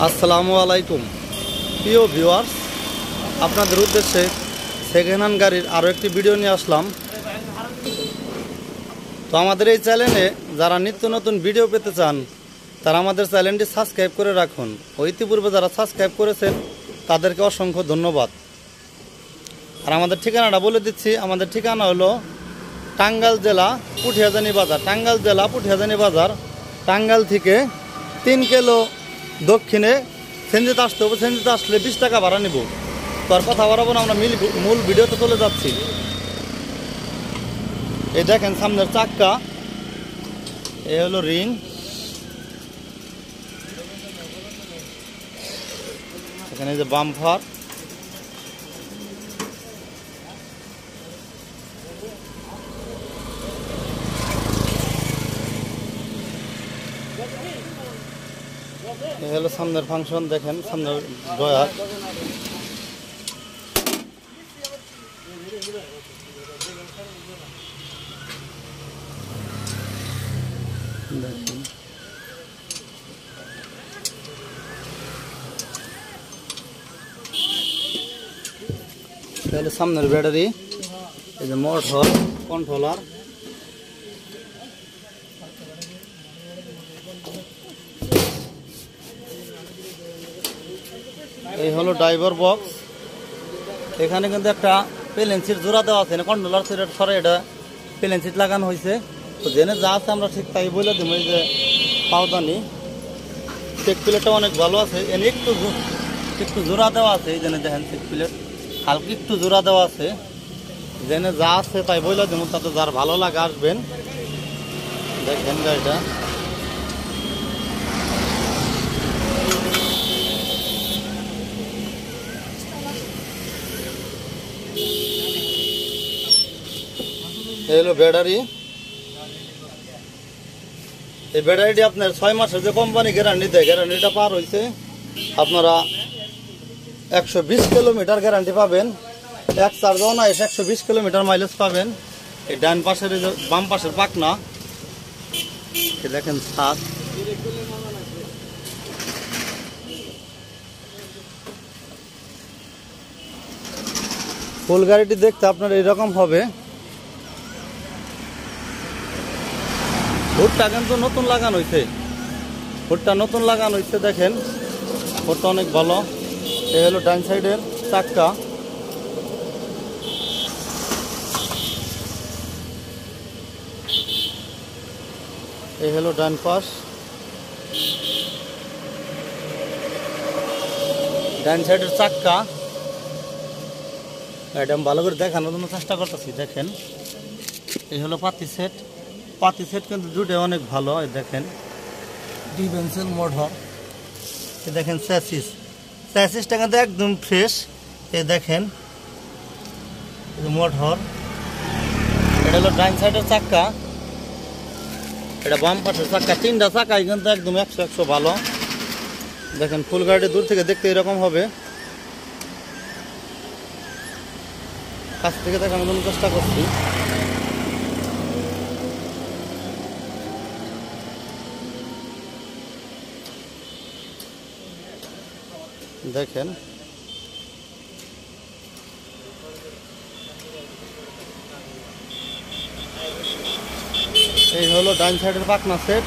আসসালামু আলাইকুম প্রিয় ভিউয়ার্স, আপনাদের উদ্দেশ্যে সেকেন্ড হ্যান্ড গাড়ির আরও একটি ভিডিও নিয়ে আসলাম। তো আমাদের এই চ্যানেলে যারা নিত্য নতুন ভিডিও পেতে চান তারা আমাদের চ্যানেলটি সাবস্ক্রাইব করে রাখুন। ইতিপূর্বে যারা সাবস্ক্রাইব করেছেন তাদেরকে অসংখ্য ধন্যবাদ। আর আমাদের ঠিকানাটা বলে দিচ্ছি। আমাদের ঠিকানা হলো টাঙ্গাইল জেলা পুঠিয়াজানি বাজার। টাঙ্গাইল জেলা পুঠিয়াজানি বাজার। টাঙ্গাইল থেকে 3 কিলো দক্ষিণে সেনজিতে আসতে হবে। সেনজিতে আসলে 20 টাকা ভাড়া নিব। তো আর কথা বাড়াবো না, আমরা মূল ভিডিওতে চলে যাচ্ছি। এই দেখেন সামনের চাক্কা, এই হলো রিং, এখানে যে বাম্পার, এই হলো সামনের ফাংশন। দেখেন সামনের ডয়ার, দেখেন তাহলে সামনের ব্যাটারি, এই যে মোটর কন্ট্রোলার, এই হলো ড্রাইভার বক্স। এখানে কিন্তু একটা প্লেন সিট জোড়া দেওয়া আছে, কন্ট্রোলার সিটের সরে এটা প্লেন সিট লাগানো হয়েছে। তো জেনে যা আছে আমরা ঠিক তাই বলে দিব। এই যে পাউদানি, চেক প্লেটটা অনেক ভালো আছে। এনে একটু জোড়া দেওয়া আছে। এই জন্য দেখেন চেক প্লেট হালকা একটু জোড়া দেওয়া আছে। জেনে যা আছে তাই বলে দিব, তাতে যার ভালো লাগে আসবেন। দেখেন গাড়িটা এই হলো ব্যাটারি। এই ব্যাটারিটি আপনার 6 মাসের যে কোম্পানি গ্যারান্টি দেয়, গ্যারান্টিটা পার হয়েছে। আপনারা 120 কিলোমিটার গ্যারান্টি পাবেন। এক চার্জও না, 120 কিলোমিটার মাইলেজ পাবেন। এই ডান পাশের বাম পাশের পাকনা, এই দেখেন ছাদ, ফুল গাড়িটি দেখতে আপনার এরকম হবে। হুডটা কিন্তু নতুন লাগানো হয়েছে, হুডটা নতুন লাগানো হয়েছে। দেখেন হুডটা অনেক ভালো। এই হলো ডান সাইডের চাক্কা, এই হলো ডান পাশ, ডান সাইডের চাক্কা। এটা আমি ভালো করে দেখানোর জন্য চেষ্টা করতেছি। দেখেন এই হলো পাতি সেট। পাতি সেট কিন্তু দুটোই অনেক ভালো। এই দেখেন ডিফেন্সেল মোটর, এই দেখেন স্যাসিসটা কিন্তু একদম ফ্রেশ। এই দেখেন মোটর, এটা হলো ডান সাইডের চাক্কা, এটা বাম পাশের চাক্কা। 3টা চাকাই কিন্তু একদম 100 ভালো। দেখেন ফুল গাড়ি দূর থেকে দেখতে এরকম হবে। কাছ থেকে দেখানোর জন্য চেষ্টা করছি। দেখেন এই হলো ডান সাইডের পাকনা সেট।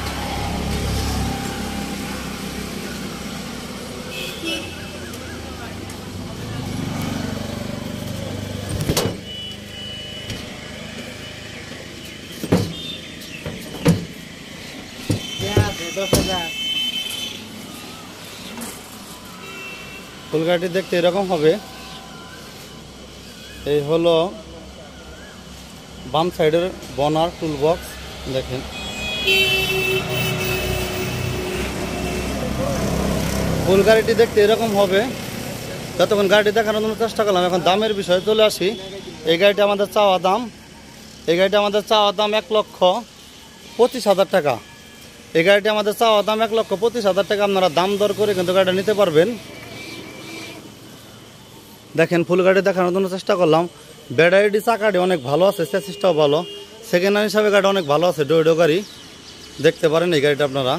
ফুল গাড়িটি দেখতে এরকম হবে। এই হলো বাম সাইডের বনার টুল বক্স। দেখেন ফুল গাড়িটি দেখতে এরকম হবে। যতক্ষণ গাড়িটি দেখানোর জন্য চেষ্টা করলাম, এখন দামের বিষয়ে চলে আসি। এই গাড়িটা আমাদের চাওয়া দাম, এই গাড়িটা আমাদের চাওয়া দাম 1,25,000 টাকা। এই গাড়িটি আমাদের চাওয়া দাম 1,25,000 টাকা। আপনারা দাম দর করে কিন্তু গাড়িটা নিতে পারবেন। দেখেন ফুল গাড়ি দেখানোর জন্য চেষ্টা করলাম। ব্যাটারিটি চাকাটি অনেক ভালো আছে, স্যাসিসটাও ভালো। সেকেন্ড হ্যান্ড হিসাবে গাড়িটা অনেক ভালো আছে। ডোডো গাড়ি দেখতে পারেন এই গাড়িটা আপনারা।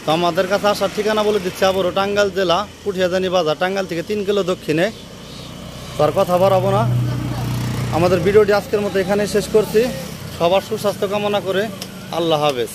তো আমাদের কাছে আসার ঠিকানা বলে দিচ্ছি আবারও, টাঙ্গাইল জেলা পুঠিয়াজানি বাজার, টাঙ্গাইল থেকে 3 কিলো দক্ষিণে। তার কথা বাড়াবো না, আমাদের ভিডিওটি আজকের মতো এখানেই শেষ করছি। সবার সুস্বাস্থ্য কামনা করে আল্লাহ হাফেজ।